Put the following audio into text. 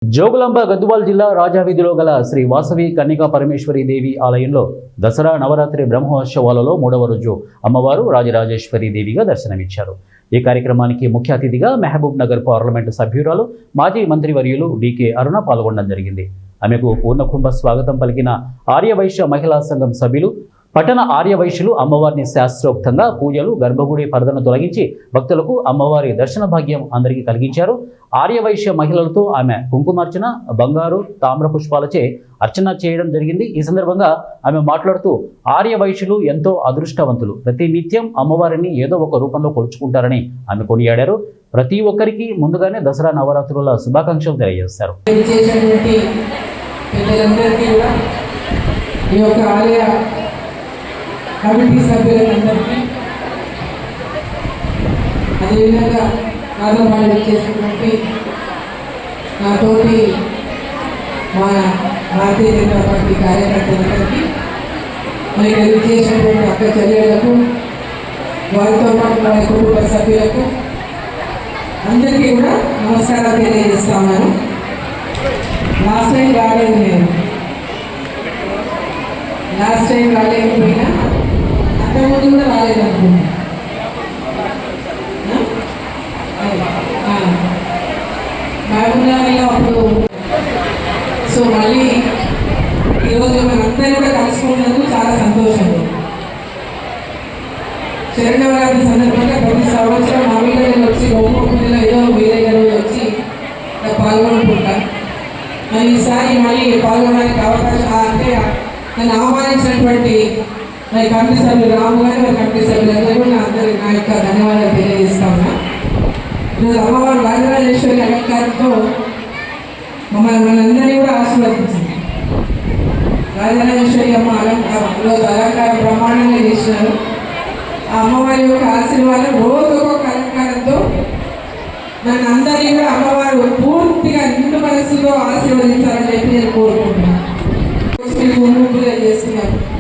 జోగులాంబ గద్వాల్ జిల్లా రాజావీధిలో గల శ్రీ వాసవి కన్యకా పరమేశ్వరి దేవి ఆలయంలో దసరా నవరాత్రి బ్రహ్మోత్సవాలలో 3వ రోజు అమ్మవారు రాజరాజేశ్వరి దేవిగా దర్శనమిచ్చారు. ఈ కార్యక్రమానికి ముఖ్య అతిథిగా మహబూబ్ నగర్ పార్లమెంటు సభ్యురాలు మాజీ మంత్రివర్యులు డికే అరుణ పాల్గొనడం జరిగింది. ఆమెకు పూర్ణకుంభ స్వాగతం పలికిన ఆర్యవైశ్య మహిళా సంఘం సభ్యులు, పట్టణ ఆర్యవైశ్యులు అమ్మవారిని శాస్త్రోక్తంగా పూజలు, గర్భగుడి పరదను తొలగించి భక్తులకు అమ్మవారి దర్శన భాగ్యం అందరికీ కలిగించారు. ఆర్యవైశ్య మహిళలతో ఆమె కుంకుమార్చన, బంగారు, తామ్ర పుష్పాలచే అర్చన చేయడం జరిగింది. ఈ సందర్భంగా ఆమె మాట్లాడుతూ ఆర్యవైశ్యులు ఎంతో అదృష్టవంతులు, ప్రతి నిత్యం అమ్మవారిని ఏదో ఒక రూపంలో కొలుచుకుంటారని ఆమె కొనియాడారు. ప్రతి ఒక్కరికి ముందుగానే దసరా నవరాత్రుల శుభాకాంక్షలు తెలియజేశారు. కమిటీ సభ్యులందరికీ, అదేవిధంగా నాతో పాటు చేసినటువంటి నాతోటి మా భారతీయ జనతా పార్టీ కార్యకర్తలందరికీ, మరి కలిసి చేసినటువంటి అక్క చెల్లెళ్లకు, వారితో పాటు వారి కుటుంబ సభ్యులకు అందరికీ కూడా నమస్కారాలు తెలియజేస్తా ఉన్నాను. లాస్ట్ టైం రాలేకపోయినా అంతకుముందు కూడా రాలేదనుకున్నాను. మహబూబ్నగర్లో అప్పుడు సో మళ్ళీ ఈరోజు మనందరూ కూడా కలుసుకున్నందుకు చాలా సంతోషంగా. శరణవరాత్రి సందర్భంగా ప్రతి సంవత్సరం మా వీళ్ళని వచ్చి బొమ్మలో ఏదో వేరే రోజు వచ్చి పాల్గొనుకుంటాను. మరి ఈసారి మళ్ళీ పాల్గొనడానికి అవకాశం అంటే నన్ను ఆహ్వానించినటువంటి మరి కమిటీ సభ్యులు రాము గారు, మరి కమిటీ సభ్యులందరూ కూడా అందరి నా యొక్క ధన్యవాదాలు తెలియజేస్తా ఉన్నా. ఈరోజు అమ్మవారు రాజరాజేశ్వరి అలంకారంతో మనందరినీ కూడా ఆశీర్వదించింది. రాజరాజేశ్వరి అమ్మ ఈరోజు అలంకారం బ్రహ్మాండంగా చేసినారు. ఆ అమ్మవారి యొక్క ఆశీర్వాదం రోజు ఒక్కొక్క అలంకారంతో నన్ను అందరినీ కూడా అమ్మవారు పూర్తిగా నిండు మనసులో ఆశీర్వదించారు.